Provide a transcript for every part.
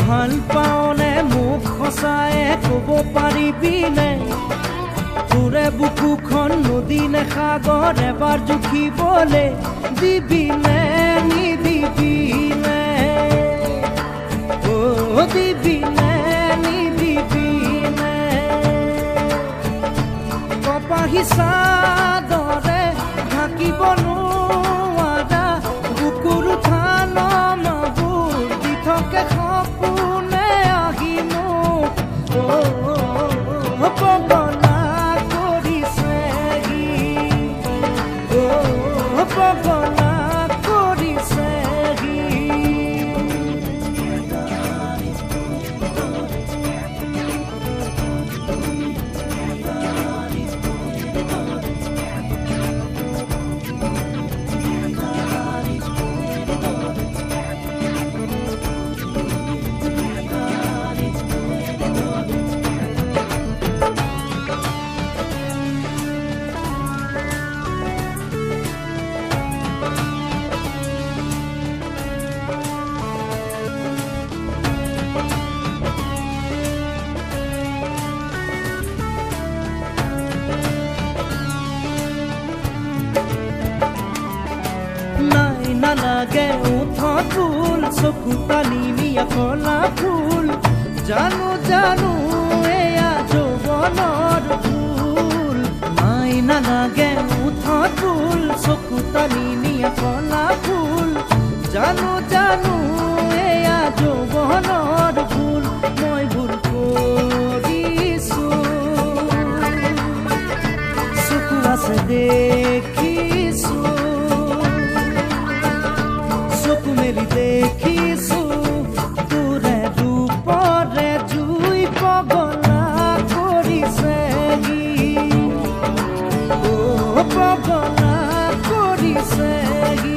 ভাল পাওনে মোক সঁচায়ে ক'ব পাৰিবিনে তোৰে বুকুখন নদী নে সাগৰ এবাৰ জুখিবলে দিবিনে নিদিবিনে দিবিনে নিদিবিনে কপাহী চাদৰে ঢাকিব নোৱাৰা বুকুৰ উঠা নমাবোৰ দি থাকে সপোনে আহি মোক পগলা কৰিছেহি পগলা কৰিছেহি নালাগে উঠ ফুল চকু পানী নিয়া কলা ফুল জানো জানো এয়া যৌৱনৰ ফুল নাই নালাগে উঠ ফুল চকু পানী নিয়া কলা ফুল জানো জানো এয়া যৌৱনৰ ফুল মই ভুল কৰিছো চকু আছে দেখিছো চকু মেলি দেখিছো তোৰে ৰূপৰে জুই পগলা কৰিছেহি পগলা কৰিছেহি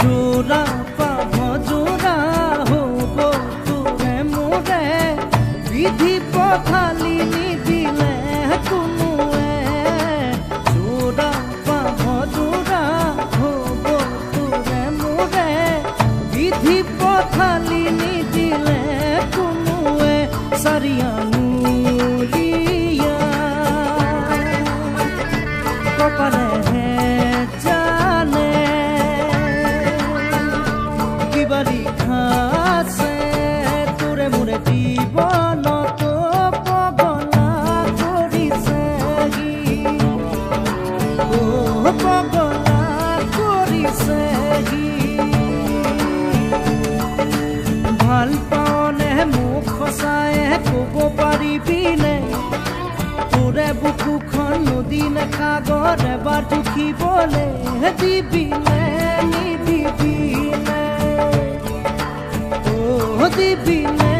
জোৰা পাভ জোৰা হ'ব তোৰে মোৰে বিধি পথালি নিদিলে কোনোৱে জোৰা পাভ জোৰা হ'ব তোৰে মোৰে বিধি পথালি নিদিলে কোনোৱে চাৰি আঙুলিয়া কপালেহে জানে লিখাছে তোৰে মোৰে জীৱনত পগলা কৰিছেহি পগলা কৰিছেহি ভাল পাওনে মোক সঁচায়ে ক'ব পাৰিবিনে তোৰে বুকুখন নদী নে সাগৰ এবাৰ জুখিবলে দিবিনে নিদিবিনে দিবিনে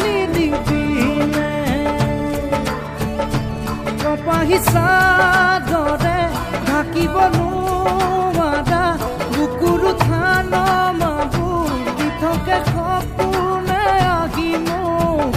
নিদিবিনে কপাহী চাদৰে ঢাকিব নোৱাৰা বুকুৰ উঠা নমাবোৰ দি থাকে সপোনে আহি মোক